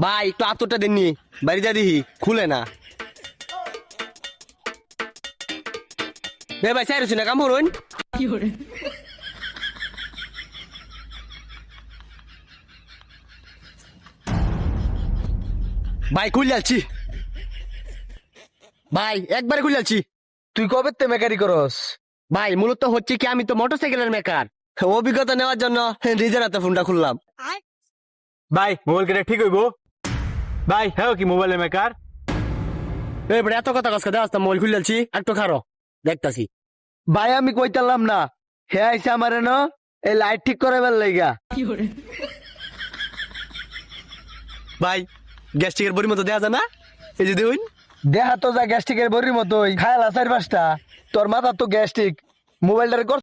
ভাই একটু আতরটা দেননি, বাড়ি যা দেখি খুলে না। ভাই চাইছি না কাম করুন। ভাই খুলে যাচ্ছি, ভাই একবারে খুলে যাচ্ছি। তুই কবে তে মেকারি করস? ভাই মূলত হচ্ছে কি, আমি তো মোটরসাইকেলের মেকার, অভিজ্ঞতা নেওয়ার জন্য নিজের হাতে ফোনটা খুললাম। ভাই মোবাইল কেটে ঠিক হইব? ভাই হ্যাঁ কি মোবাইলের মেকার? এবারে এত কথা কাজকে দেওয়া মোবাইল খুলে যাচ্ছি, একটু খারো দেখতাছি। ভাই আমি কইতালাম না, হে আইসা আমারে ন এই লাইট ঠিক করে বেল লাইগা। ভাই গ্যাস্ট্রিকের বড়ির মতো দেওয়া যায় না, এই যে দেখুন। দেহা তো যা গ্যাস্ট্রিকের বড়ির মতোই খায়ালা 4-5টা, তোর মাথা তো গ্যাস্ট্রিক, মোবাইলটারে